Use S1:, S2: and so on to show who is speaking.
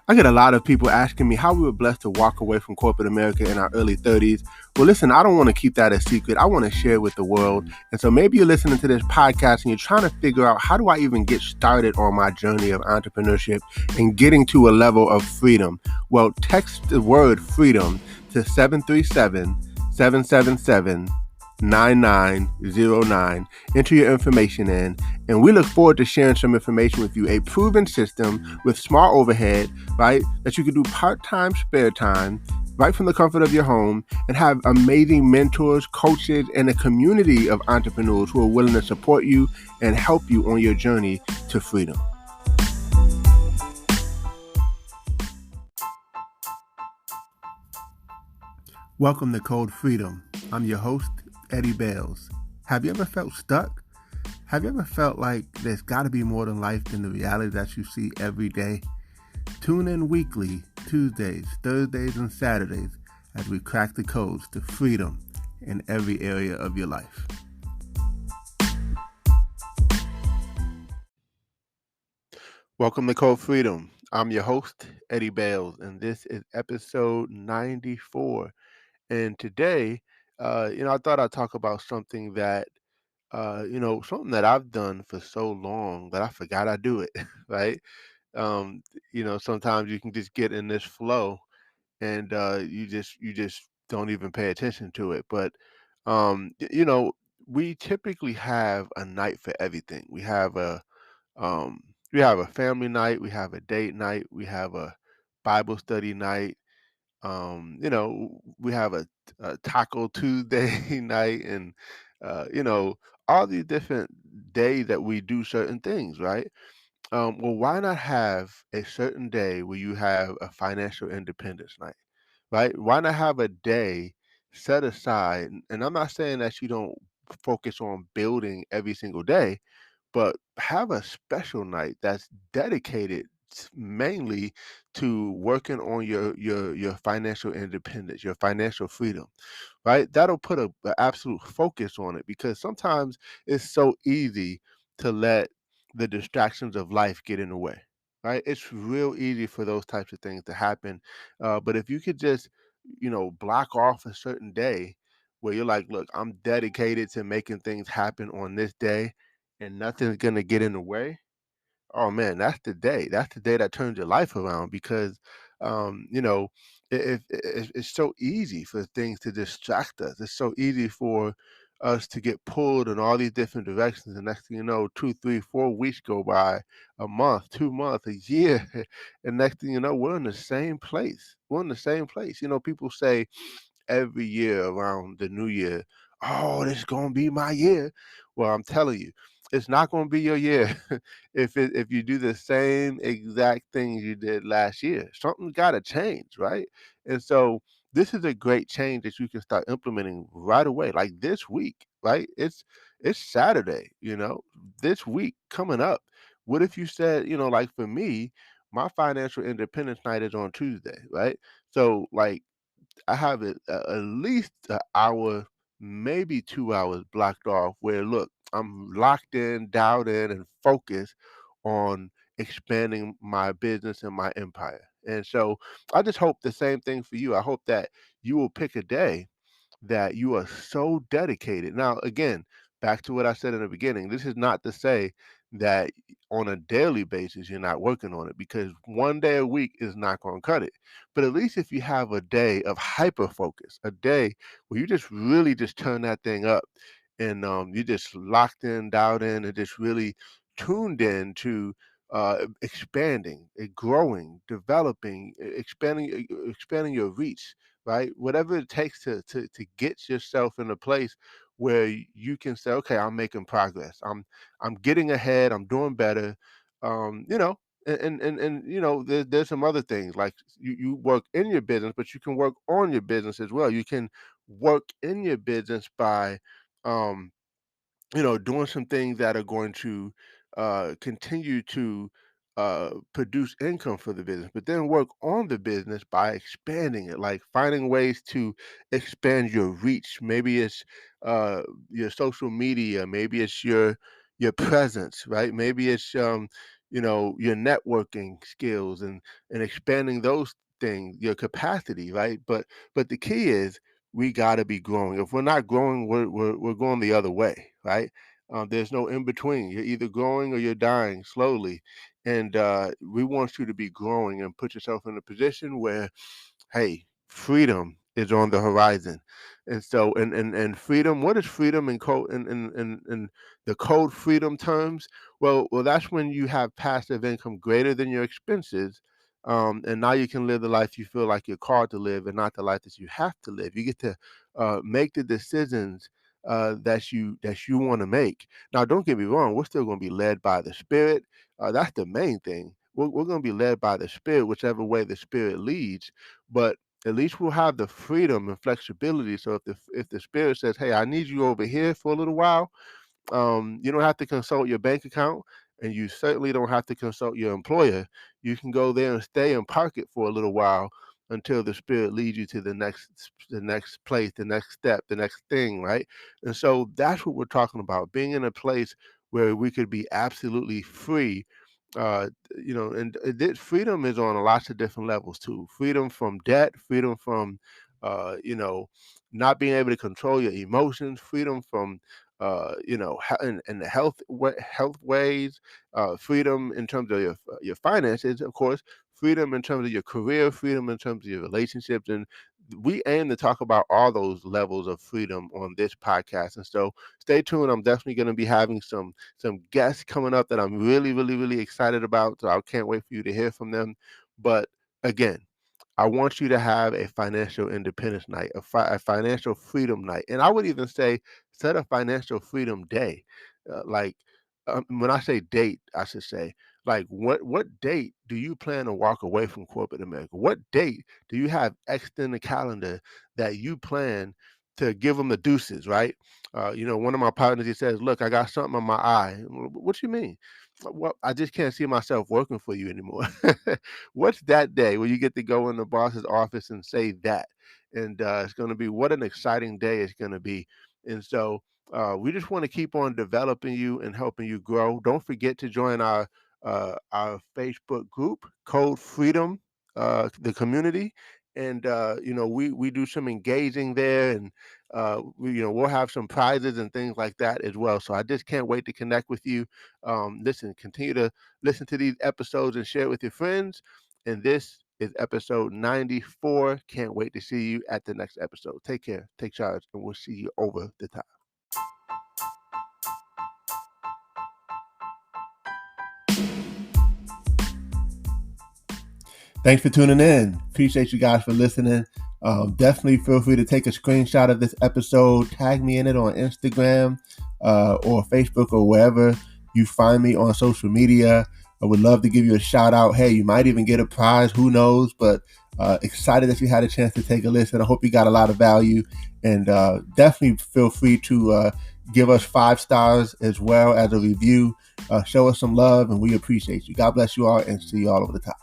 S1: I get a lot of people asking me how we were blessed to walk away from corporate America in our early 30s. Well, listen, I don't want to keep that a secret. I want to share it with the world. And so maybe you're listening to this podcast and you're trying to figure out how do I even get started on my journey of entrepreneurship and getting to a level of freedom. Well, text the word freedom to 737 777 9909. Enter your information in, and we look forward to sharing some information with you. A proven system with small overhead, right? That you can do part-time, spare time, right from the comfort of your home, and have amazing mentors, coaches, and a community of entrepreneurs who are willing to support you and help you on your journey to freedom. Welcome to Code Freedom. I'm your host, Eddie Bales. Have you ever felt stuck? Have you ever felt like there's got to be more than life than the reality that you see every day? Tune in weekly, Tuesdays, Thursdays, and Saturdays as we crack the codes to freedom in every area of your life. Welcome to Code Freedom. I'm your host, Eddie Bales, and this is episode 94. And today, I thought I'd talk about something that something that I've done for so long that I forgot I do it, right? Um, Sometimes you can just get in this flow and you just don't even pay attention to it. But um, y- you know, we typically have a night for everything. Um, we have a family night, we have a date night, we have a Bible study night. We have a Taco Tuesday night, and all these different days that we do certain things, right? Well, why not have a certain day where you have a financial independence night, right? Why not have a day set aside? And I'm not saying that you don't focus on building every single day, but have a special night that's dedicated mainly to working on your financial independence, your financial freedom, right? That'll put a absolute focus on it because sometimes it's so easy to let the distractions of life get in the way, right? It's real easy for those types of things to happen. But if you could just, block off a certain day where you're like, look, I'm dedicated to making things happen on this day and nothing's going to get in the way. Oh man, that's the day. That's the day that turns your life around because, um, you know, it's so easy for things to distract us. It's so easy for us to get pulled in all these different directions. And next thing you know, 2, 3, 4 weeks go by, a month, 2 months, a year, and next thing you know, we're in the same place. We're in the same place. People say every year around the new year, oh, this is gonna be my year. Well, I'm telling you, it's not gonna be your year if you do the same exact things you did last year. Something's gotta change, right? And so this is a great change that you can start implementing right away, like this week, right? It's Saturday, this week coming up. What if you said, like for me, my financial independence night is on Tuesday, right? So like I have it at least an hour, maybe 2 hours blocked off where look, I'm locked in, dialed in, and focused on expanding my business and my empire. And so I just hope the same thing for you. I hope that you will pick a day that you are so dedicated. Now, again, back to what I said in the beginning, this is not to say that on a daily basis you're not working on it because one day a week is not going to cut it. But at least if you have a day of hyper focus, a day where you just really just turn that thing up and you just locked in, dialed in, and just really tuned in to expanding, growing, developing, expanding your reach, right? Whatever it takes to get yourself in a place where you can say, okay, I'm making progress. I'm getting ahead. I'm doing better. Um, you know, there's some other things like you work in your business, but you can work on your business as well. You can work in your business by um doing some things that are going to continue to produce income for the business, but then work on the business by expanding it, like finding ways to expand your reach. Maybe it's your social media, maybe it's your presence, right? Maybe it's your networking skills and expanding those things, your capacity, right? But the key is we got to be growing. If we're not growing, we're going the other way, right? There's no in between. You're either growing or you're dying slowly. And we want you to be growing and put yourself in a position where, hey, freedom is on the horizon. And so, and freedom, what is freedom in code in the code freedom terms? Well, that's when you have passive income greater than your expenses. And now you can live the life you feel like you're called to live and not the life that you have to live. You get to make the decisions that you want to make. Now, don't get me wrong, we're still going to be led by the Spirit. That's the main thing. We're going to be led by the Spirit, whichever way the Spirit leads. But at least we'll have the freedom and flexibility. So if the Spirit says, "Hey, I need you over here for a little while," you don't have to consult your bank account, and you certainly don't have to consult your employer. You can go there and stay and park it for a little while until the Spirit leads you to the next place, the next step, the next thing, right? And so that's what we're talking about: being in a place where we could be absolutely free. uh and freedom is on lots of different levels too. Freedom from debt, freedom from uh you know not being able to control your emotions, freedom from in the health ways, freedom in terms of your finances, of course, freedom in terms of your career, freedom in terms of your relationships. And we aim to talk about all those levels of freedom on this podcast. And so stay tuned. I'm definitely going to be having some guests coming up that I'm really, really, really excited about. So I can't wait for you to hear from them. But again, I want you to have a financial independence night, a financial freedom night. And I would even say set a financial freedom day. Like when I say date, I should say, like what date do you plan to walk away from corporate America? What date do you have Xed in the calendar that you plan to give them the deuces, right? One of my partners, he says, "Look, I got something on my eye." What you mean? Well, I just can't see myself working for you anymore. What's that day where you get to go in the boss's office and say that? And it's going to be what an exciting day it's going to be. And so we just want to keep on developing you and helping you grow. Don't forget to join our Facebook group, Code Freedom, the community. And we do some engaging there, and we'll have some prizes and things like that as well. So I just can't wait to connect with you. Listen, continue to listen to these episodes and share it with your friends. And this is episode 94. Can't wait to see you at the next episode. Take care, take charge, and we'll see you over the top. Thanks for tuning in. Appreciate you guys for listening. Definitely feel free to take a screenshot of this episode, tag me in it on Instagram or Facebook or wherever you find me on social media. I would love to give you a shout out. Hey, you might even get a prize. Who knows? But excited that you had a chance to take a listen. I hope you got a lot of value. And definitely feel free to give us 5 stars as well as a review. Show us some love, and we appreciate you. God bless you all, and see you all over the top.